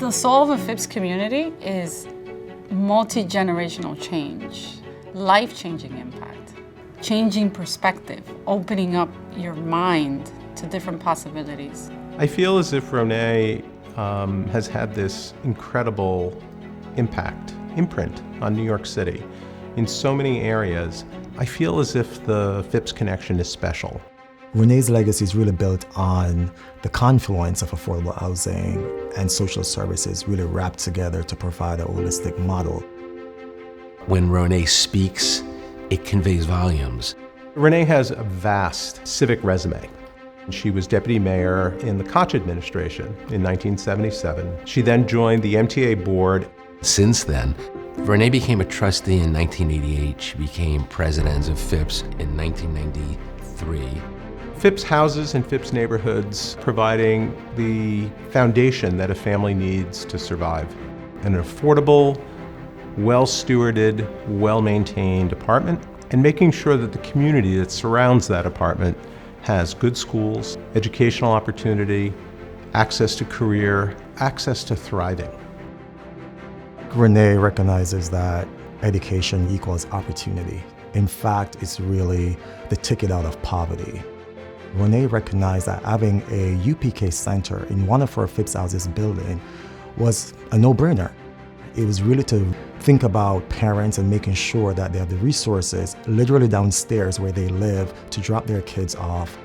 The soul of a Phipps community is multi-generational change, life-changing impact, changing perspective, opening up your mind to different possibilities. I feel as if Renee has had this incredible imprint on New York City in so many areas. I feel as if the Phipps connection is special. Renee's legacy is really built on the confluence of affordable housing and social services really wrapped together to provide a holistic model. When Renee speaks, it conveys volumes. Renee has a vast civic resume. She was deputy mayor in the Koch administration in 1977. She then joined the MTA board. Since then, Renee became a trustee in 1988. She became president of Phipps in 1993. Phipps Houses and Phipps Neighborhoods, providing the foundation that a family needs to survive. An affordable, well-stewarded, well-maintained apartment, and making sure that the community that surrounds that apartment has good schools, educational opportunity, access to career, access to thriving. Renee recognizes that education equals opportunity. In fact, it's really the ticket out of poverty. Renee recognized that having a UPK center in one of her Phipps Houses building was a no-brainer. It was really to think about parents and making sure that they have the resources literally downstairs where they live to drop their kids off,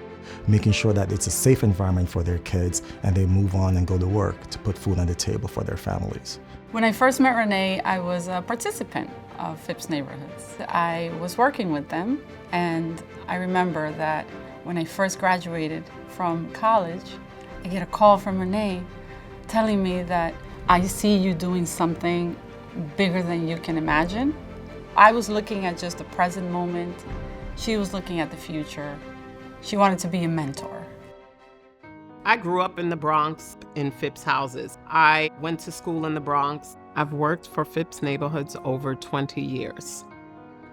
making sure that it's a safe environment for their kids and they move on and go to work to put food on the table for their families. When I first met Renee, I was a participant of Phipps Neighborhoods. I was working with them, and I remember that when I first graduated from college, I get a call from Renee telling me that I see you doing something bigger than you can imagine. I was looking at just the present moment. She was looking at the future. She wanted to be a mentor. I grew up in the Bronx in Phipps Houses. I went to school in the Bronx. I've worked for Phipps Neighborhoods over 20 years.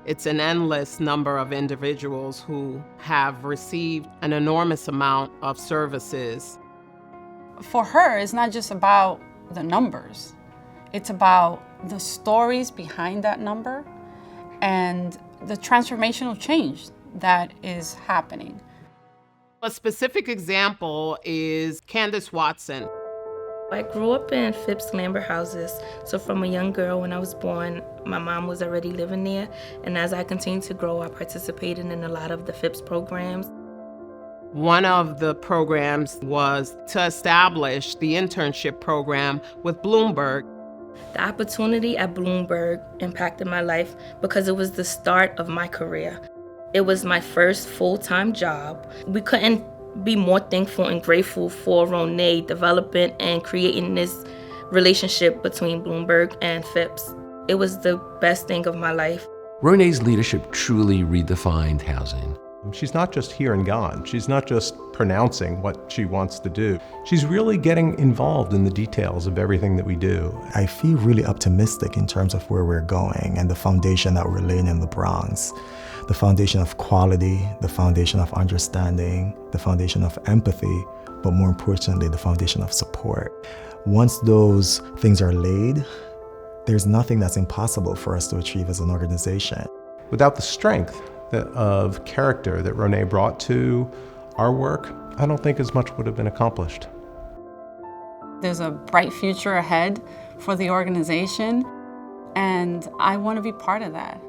It's an endless number of individuals who have received an enormous amount of services. For her, it's not just about the numbers. It's about the stories behind that number and the transformational change that is happening. A specific example is Candace Watson. I grew up in Phipps Houses, so from a young girl when I was born, my mom was already living there, and as I continued to grow, I participated in a lot of the Phipps programs. One of the programs was to establish the internship program with Bloomberg. The opportunity at Bloomberg impacted my life because it was the start of my career. It was my first full-time job. We couldn't be more thankful and grateful for Renee developing and creating this relationship between Bloomberg and Phipps. It was the best thing of my life. Renee's leadership truly redefined housing. She's not just here and gone. She's not just pronouncing what she wants to do. She's really getting involved in the details of everything that we do. I feel really optimistic in terms of where we're going and the foundation that we're laying in the Bronx. The foundation of quality, the foundation of understanding, the foundation of empathy, but more importantly, the foundation of support. Once those things are laid, there's nothing that's impossible for us to achieve as an organization. Without the strength of character that Renee brought to our work, I don't think as much would have been accomplished. There's a bright future ahead for the organization, and I want to be part of that.